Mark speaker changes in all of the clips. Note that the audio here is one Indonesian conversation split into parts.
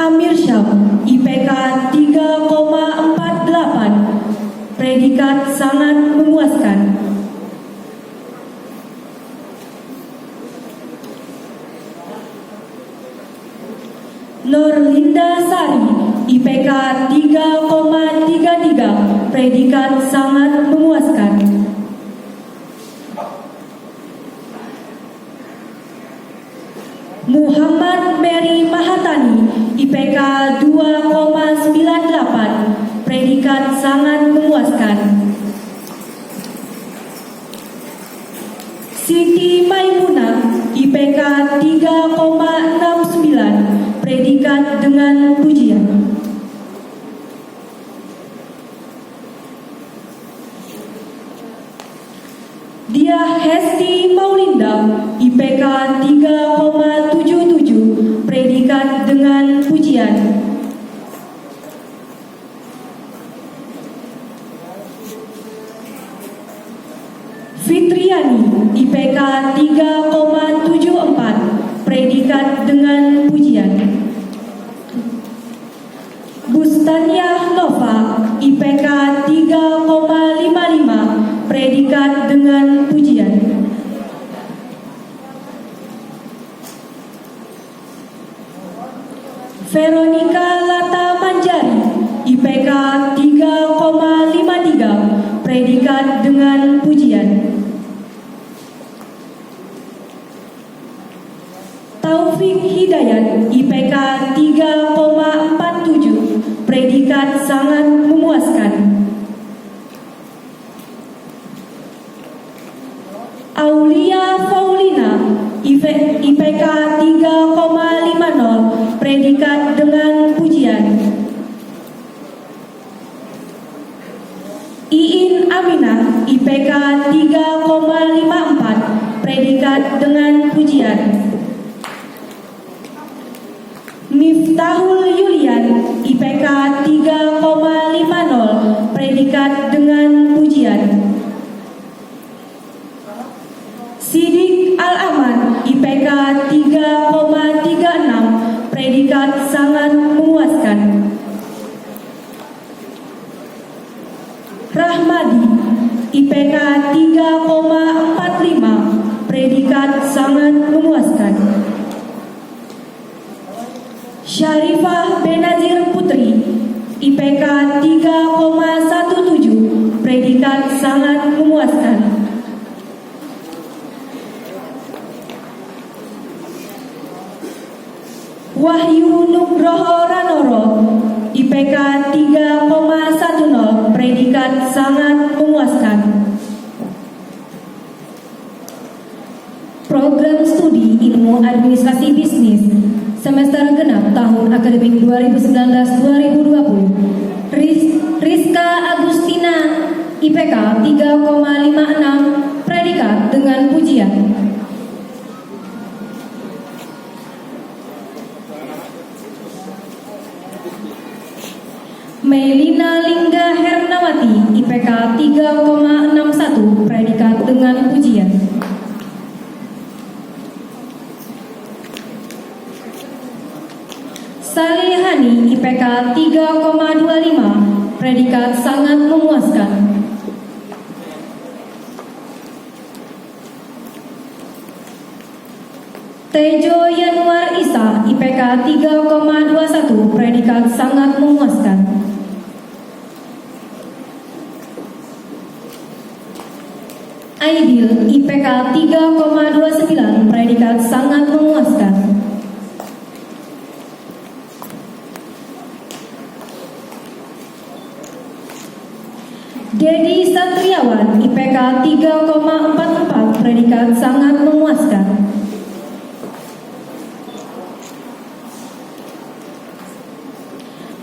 Speaker 1: Amir Syam, IPK 3,48, predikat sangat memuaskan. Nurlinda Sari, IPK 3,33, predikat sangat memuaskan. Muhammad Mary Mahatani, IPK 2,98, predikat sangat memuaskan. Siti Maimunah, IPK 3,69, predikat dengan pujian. Dia Hesti Maulinda, IPK 3,77, predikat dengan pujian. Fitriani, IPK 3,74, predikat dengan pujian. Bustaniah Nova, IPK 3,55, predikat dengan pujian. Veronica Lata Manjari, IPK 3,53, predikat dengan pujian. Taufik Hidayat, IPK 3,47, predikat sangat memuaskan. Aulia Faulina, IPK 3,50, predikat dengan pujian. Iin Aminah, IPK 3,54, predikat dengan pujian. Miftahul Yulian, IPK 3,50, predikat dengan pujian. Sidik Al-Aman, IPK 3,36, predikat sangat memuaskan. Rahmadi, IPK 3,45, predikat sangat memuaskan. Syarifah Benazir Putri, IPK 3,17, predikat sangat memuaskan. Wahyu Nugroho Ranoro, IPK 3,10, predikat sangat memuaskan. Program Studi Ilmu Administrasi Bisnis semester genap tahun akademik 2019-2020. Rizka Agustina, IPK 3,56, predikat dengan pujian. Melina Lingga Hernawati, IPK 3,61, predikat dengan pujian. Salihani, IPK 3,25, predikat sangat memuaskan. Tejo Yanuar Isa, IPK 3,21, predikat sangat memuaskan. Aidil, IPK 3,29, predikat sangat memuaskan. Dedi Satriawan, IPK 3,44, predikat sangat memuaskan.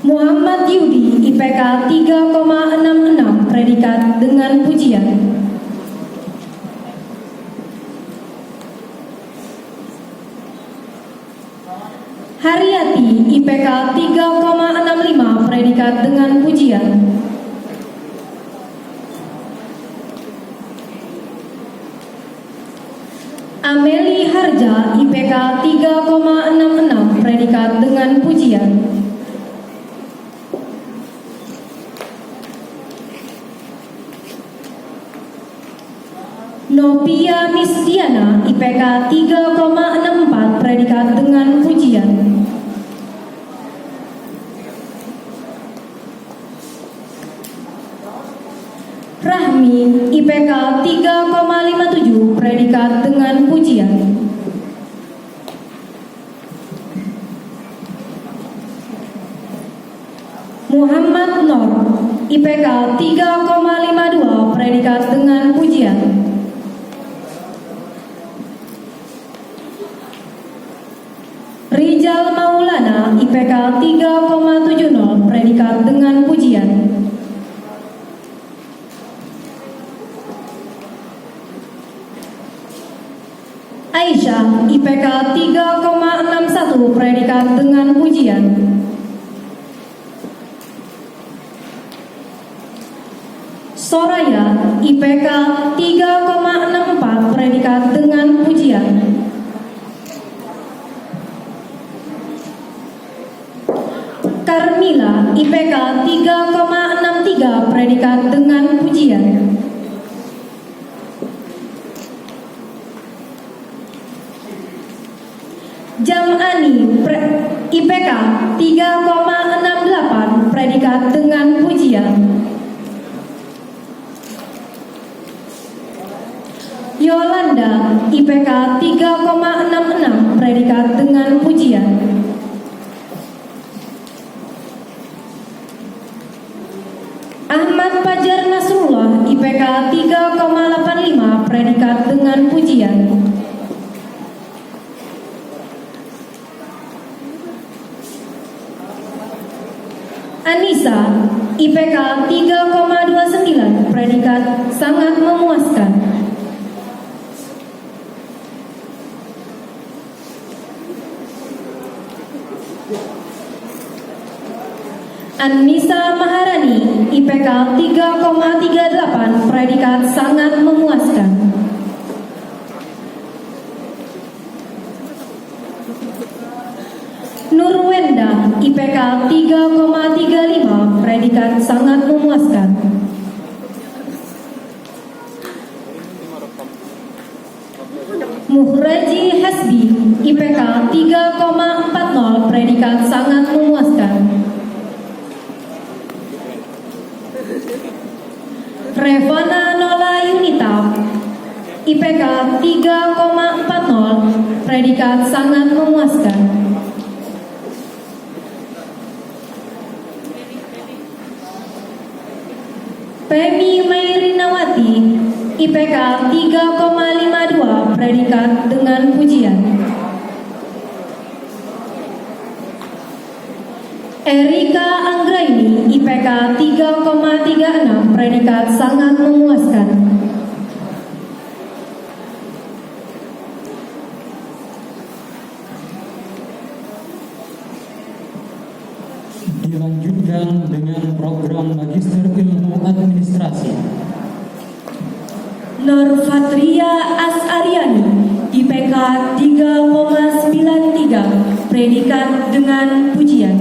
Speaker 1: Muhammad Yudi, IPK 3,66, predikat dengan pujian. Haryati, IPK 3,65, predikat dengan pujian. Ameli Harja, IPK 3,66, predikat dengan pujian. Novia Misdiana IPK 3,64 predikat dengan pujian. Rahmi IPK 3,57 predikat dengan pujian. Muhammad Nur IPK 3,52 predikat dengan pujian. Rijal Maulana IPK 3,70 predikat dengan pujian. Aisyah IPK 3,61 predikat dengan pujian. Soraya IPK 3,64 predikat dengan pujian. Carmila IPK 3,63 predikat dengan pujian. Jamani IPK 3,68 predikat dengan pujian. Yolanda IPK 3,66 predikat dengan pujian. Ahmad Fajar Nasrullah IPK 3,85 predikat dengan pujian. Anissa IPK 3,29 predikat sangat memuaskan. Anissa Maharani IPK 3,38 predikat sangat memuaskan. Nurwenda IPK 3,35 predikat sangat memuaskan. Muhraji Hasbi IPK 3,40 predikat sangat memuaskan. Revana Nola Yunita IPK 3,40 predikat sangat memuaskan. Femi Mairinawati IPK 3,52 predikat dengan pujian. Erika Anggraini IPK 3,36 predikat sangat memuaskan.
Speaker 2: Dilanjutkan dengan program Magister Ilmu Administrasi.
Speaker 1: Nur Fatria Asaryani IPK 3,93 predikat dengan pujian.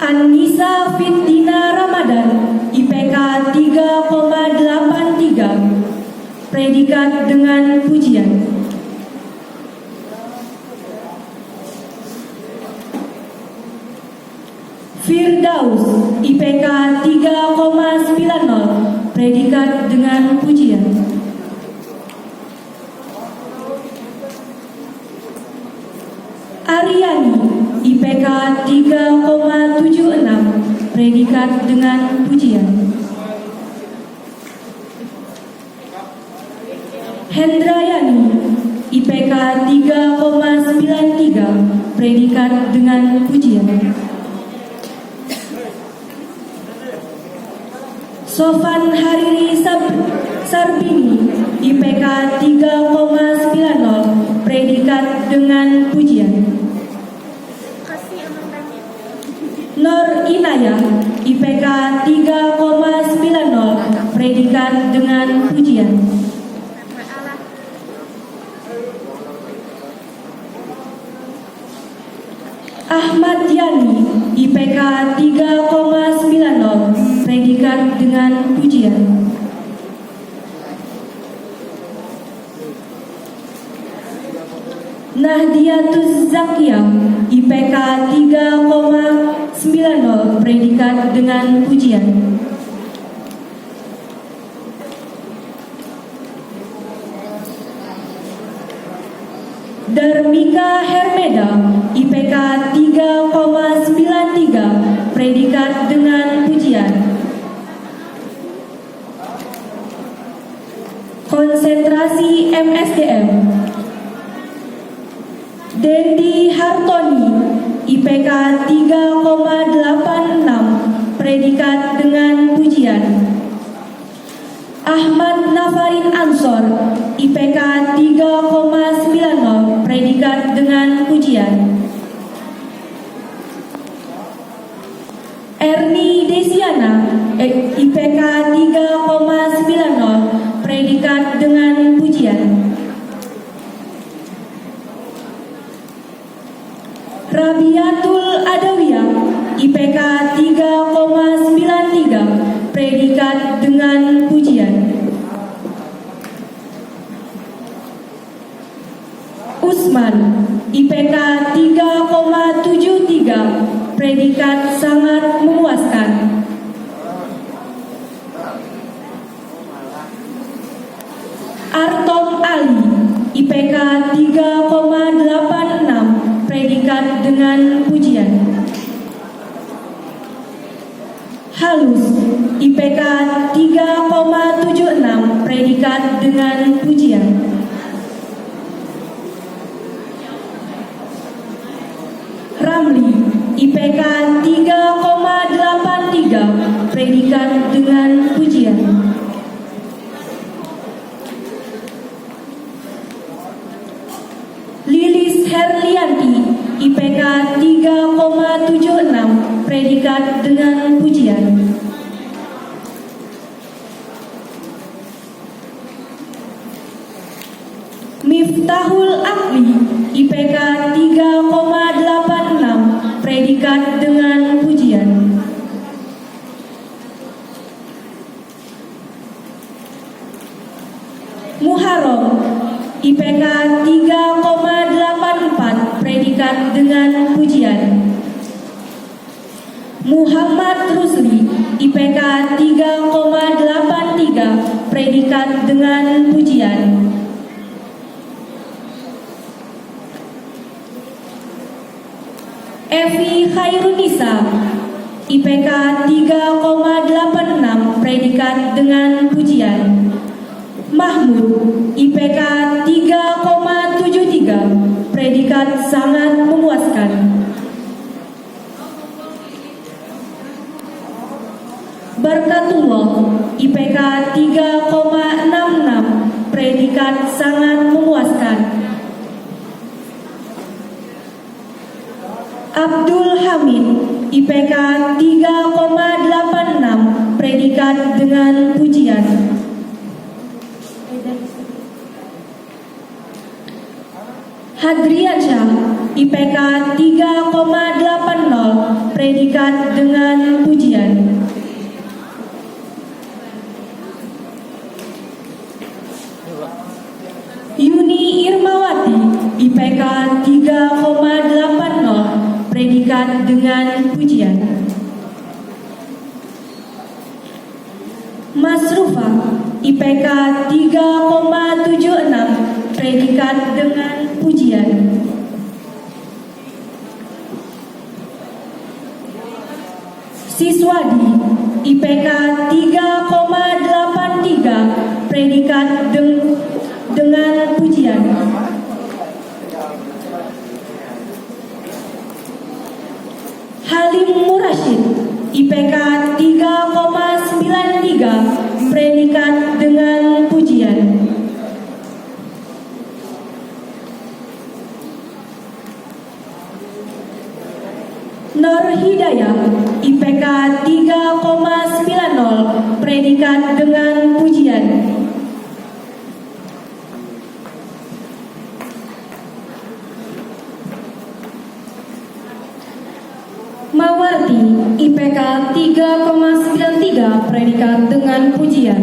Speaker 1: Anissa Fitina Ramadan IPK 3,83 predikat dengan pujian. Firdaus IPK 3,90 predikat dengan pujian. Aryani IPK 3,76 predikat dengan pujian. Hendrayani IPK 3,93 predikat dengan pujian. Sofan Hariri Sarbini IPK 3,90 predikat dengan pujian. Nur Inayah, IPK 3,90, predikat dengan pujian. Ahmad Yani, IPK 3,90, predikat dengan pujian. Nahdiatuz Zakiyah, IPK 3,90, predikat dengan pujian. Darmika Hermeda, IPK 3,93, predikat dengan pujian. Konsentrasi MSDM. Dendi Hartoni, IPK 3,86, predikat dengan pujian. Ahmad Nafarin Ansor, IPK 3,90, predikat dengan pujian. Erni Desiana, IPK 3,90, predikat dengan pujian. Rabiatul Adawiyah, IPK 3,93, predikat dengan pujian. Usman, IPK 3,73, predikat sangat memuaskan. Artom Ali, IPK 3,86, predikat dengan pujian. Halus, IPK 3,76, predikat dengan pujian. Ramli, IPK 3,83, predikat dengan pujian. Lilis Herlianti, IPK 3,76, predikat dengan pujian. Miftahul Akli, IPK 3,86, predikat dengan pujian. Muharram, IPK 3,84, predikat dengan pujian. Muhammad Rusli, IPK 3,83, predikat dengan pujian. Evi Khairunisa, IPK 3,86, predikat dengan pujian. Mahmud, IPK 3,73, predikat sangat memuaskan. Barkatullah, IPK 3,66, predikat sangat memuaskan. Abdul Hamid, IPK 3,86, predikat dengan pujian. Hadriansyah, IPK 3,80, predikat dengan pujian. Yuni Irmawati, IPK 3,80, predikat dengan pujian. Masrufa, IPK 3,76, predikat dengan pujian. Siswadi, IPK 3,83, predikat dengan pujian. Halim Murashid, IPK 3,93, predikat dengan pujian. Nur Hidayah IPK 3,90 predikat dengan pujian. Mawarti IPK 3,93 predikat dengan pujian.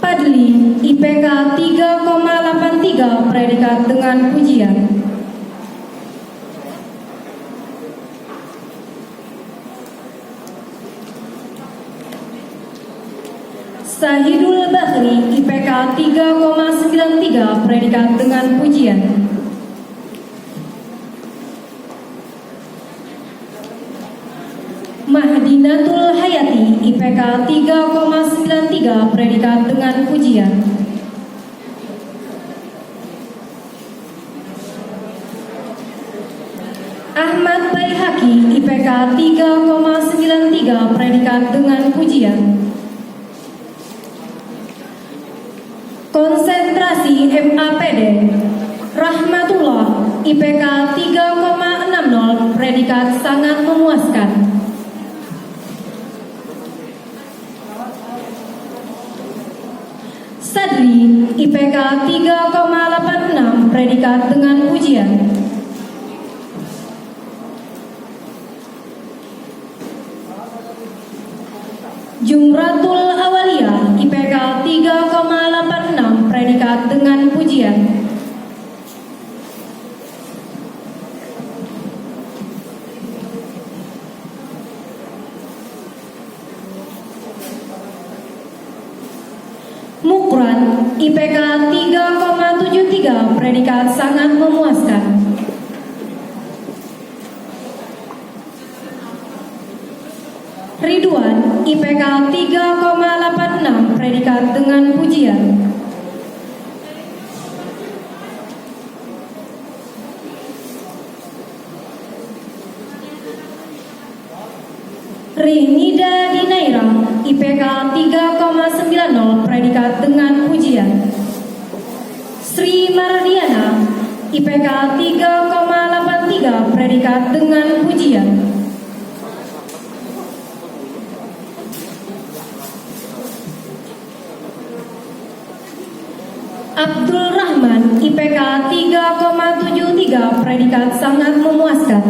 Speaker 1: Padli IPK 3,83 predikat dengan pujian. Sahidul Bahri IPK 3,93 predikat dengan pujian. Mahdinatul Hayati IPK 3,93 predikat dengan pujian. Ahmad Baihaqi IPK 3,93 predikat dengan pujian. Konsentrasi MAPD Rahmatullah IPK 3,60 predikat sangat memuaskan. Sadli IPK 3,86 predikat dengan pujian. Jumratul Awaliyah IPK 3,86 predikat dengan pujian. Mukran IPK 3,73 predikat sangat memuaskan. Ridwan IPK 3,86 predikat dengan pujian. Rinida Dinaira IPK 3,90 predikat dengan pujian. Sri Mardiana IPK 3,83 predikat dengan pujian. Abdul Rahman IPK 3,73 predikat sangat memuaskan.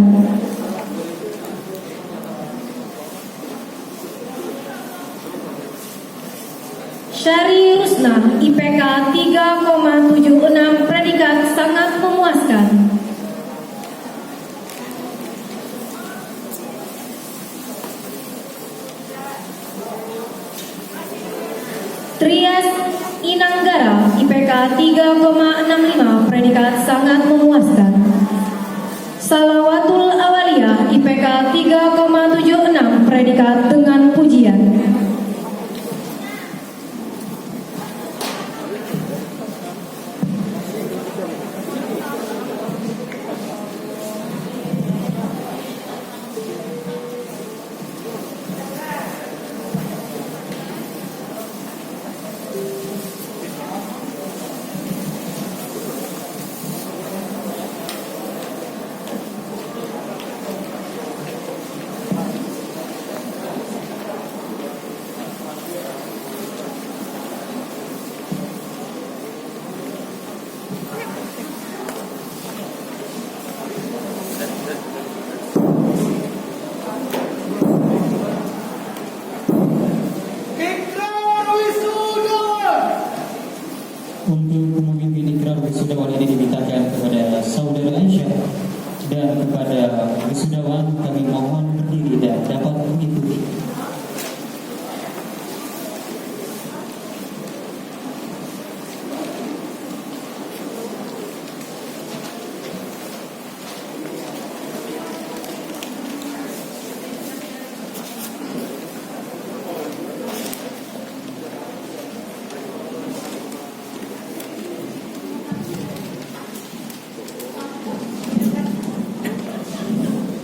Speaker 1: Syari Rusna IPK 3,76 predikat sangat memuaskan. Trias Inanggara IPK 3,65 predikat sangat memuaskan. Salawatul Awaliyah IPK 3,76 predikat dengan pujian.
Speaker 2: Untuk memimpin ikrar wisudawan ini dimintakan kepada Saudara Aisyah, dan kepada wisudawan kami mohon berdiri dan dapat mengikuti.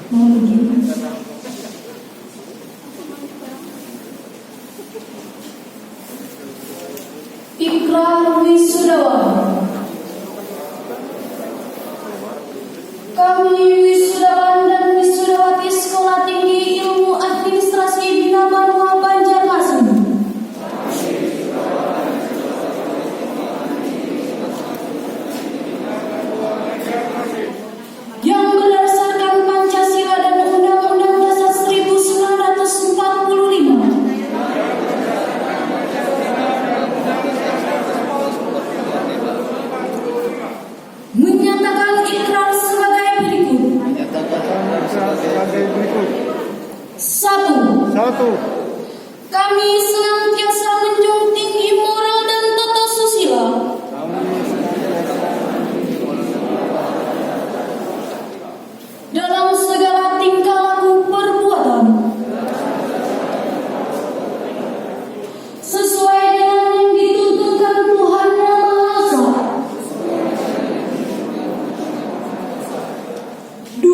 Speaker 1: Mohon izin.
Speaker 3: Ikrar wisudawan. Kami wisudawan dan wisudawati Sekolah Tinggi Ilmu Administrasi Bina Banua Banjarmasin yang berdasarkan Pancasila dan Undang-Undang Dasar 1945 menyatakan ikrar sebagai berikut. Satu. Kami senantiasa menjunjung tinggi moral dan tata susila. Dalam segala tingkah laku perbuatan. Sesuai dengan yang dituntunkan Tuhan Yang Maha Esa. 2.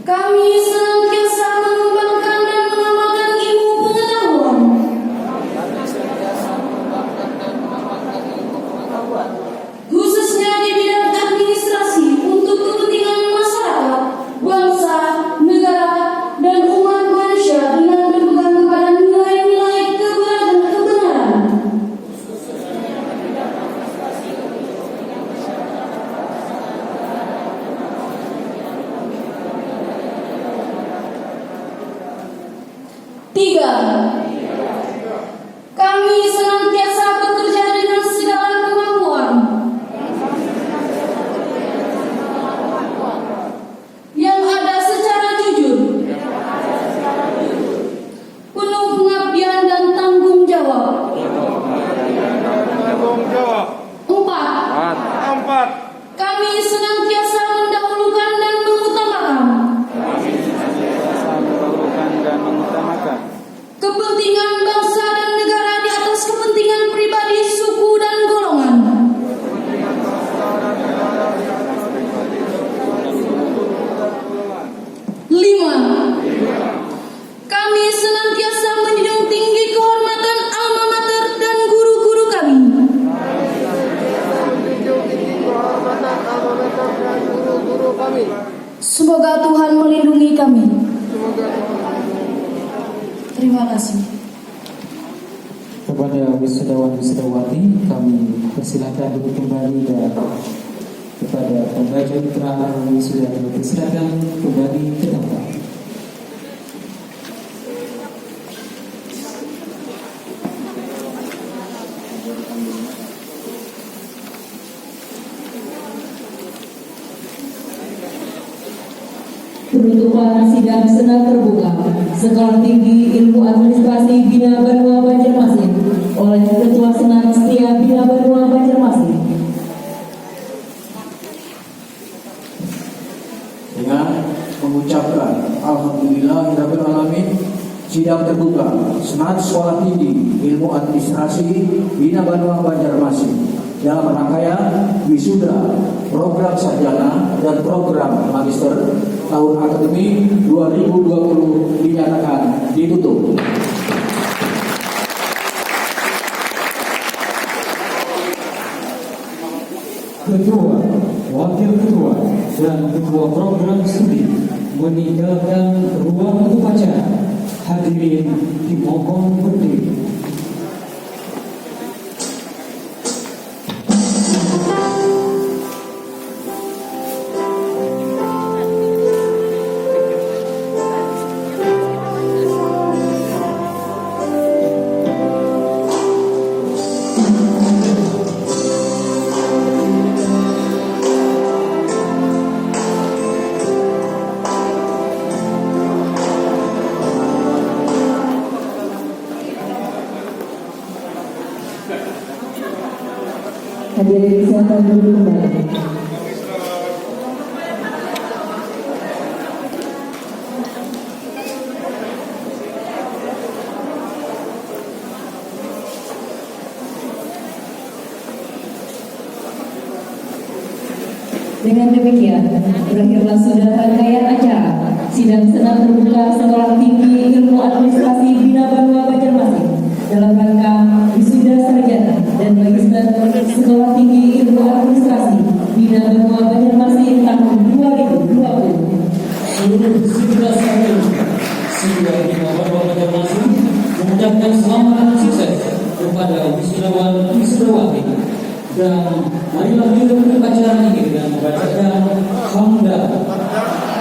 Speaker 3: Kami senantiasa mengembangkan dan mengamalkan ilmu pengetahuan. Khususnya di bidang administrasi untuk kepentingan masyarakat, bangsa, negara, dan umat manusia dengan berpegang kepada nilai-nilai kebenaran. Tiga, kami senantiasa bekerja dengan segala kemampuan yang ada secara jujur, penuh pengabdian dan tanggung jawab. 4. Kami senantiasa mendahulukan dan mengutamakan kepentingan bangsa dan negara di atas kepentingan pribadi, suku, dan golongan. 5. Kami senantiasa menjunjung tinggi kehormatan alma mater dan guru-guru kami. Semoga Tuhan melindungi kami. Terima kasih.
Speaker 2: Kepada wisudawan-wisudawati kami persilakan duduk kembali, dan kepada pembaca ikrar wisuda persilakan kembali ke tempat.
Speaker 1: Penutupan sidang senat terbuka Sekolah Tinggi Ilmu Administrasi Bina Banua Banjarmasin oleh Ketua Senat Setia Bina Banua Banjarmasin.
Speaker 4: Dengan mengucapkan Alhamdulillahirabbil alamin, sidang terbuka Senat Sekolah Tinggi Ilmu Administrasi Bina Banua Banjarmasin dalam rangkaian wisuda program sarjana dan program magister tahun akademi 2020 dinyatakan ditutup.
Speaker 2: Ketua, Wakil Ketua, dan Ketua Program Studi meninggalkan ruang upacara. Hadirin dimohon berdiri.
Speaker 1: Hadirin silakan duduk kembali. Dengan demikian, berakhirlah sudah rangkaian acara sidang senat terbuka Sekolah Tinggi Ilmu Administrasi Bina Banua Banjarmasin dalam rangka wisuda Bina Banua Banjarmasin tahun 2020.
Speaker 2: Seluruh simpatisan siswa Bina Banua Banjarmasin mengucapkan selamat dan sukses kepada wisudawan wisudawati. Dan marilah kita buka acara ini dengan membacakan hamdalah.